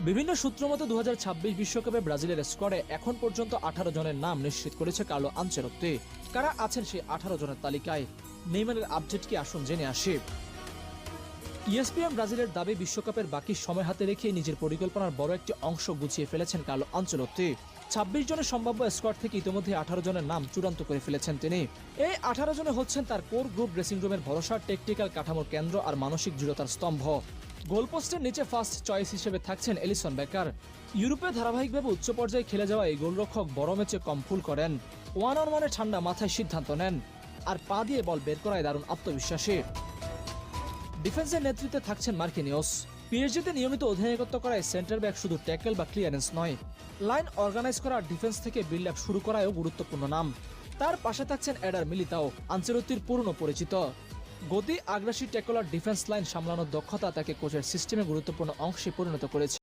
বিভিন্ন সূত্র মতে 2026 বিশ্বকাপে ব্রাজিলের স্কোয়াডে এখন পর্যন্ত 18 জনের নাম নিশ্চিত করেছে কার্লো আনচেলত্তি। কারা আছেন সেই 18 জনের তালিকায়? নেইমারের আপডেট কি, আসুন জেনে আসি। ইএসপিএন ব্রাজিলের দাবি, বিশ্বকাপের বাকি সময় হাতে রেখে নিজের পরিকল্পনার বড় একটি অংশ গুছিয়ে ফেলেছেন কার্লো আনচেলত্তি। 26 জনের সম্ভাব্য স্কোয়াড থেকে ইতিমধ্যে 18 জনের নাম চূড়ান্ত করে ফেলেছেন তিনি। এই 18 জনে হচ্ছেন তার কোর গ্রুপ, ড্রেসিং রুমের ভরসা, টেকটিক্যাল কাঠামোর কেন্দ্র আর মানসিক দৃঢ়তার স্তম্ভ। গোলপোস্টের নিচে ফার্স্ট চয়েস হিসেবে থাকছেন এলিসন বেকার। ইউরোপে ধারাবাহিকভাবে উচ্চ পর্যায়ে খেলে যাওয়া এই গোলরক্ষক বড় ম্যাচে কম ভুল করেন, ওয়ান অন ওয়ানে ঠান্ডা মাথায় সিদ্ধান্ত নেন, আর পা দিয়ে বল বের করায় দারুণ আত্মবিশ্বাসী। ডিফেন্সের নেতৃত্বে থাকছেন মার্কিনিওস। পিএসজিতে নিয়মিত অধিনায়কত্ব করায় সেন্টার ব্যাক শুধু ট্যাকেল বা ক্লিয়ারেন্স নয়, লাইন অর্গানাইজ করা, ডিফেন্স থেকে বিল্ড আপ শুরু করায়ও গুরুত্বপূর্ণ নাম। তার পাশে থাকছেন এডার মিলিতাও, আনচেলত্তির পুরনো পরিচিত। গতি, আগ্রাসী ট্যাকলার, ডিফেন্স লাইন সামলানোর দক্ষতা তাকে কোচের সিস্টেমে গুরুত্বপূর্ণ অংশে পরিণত করেছে।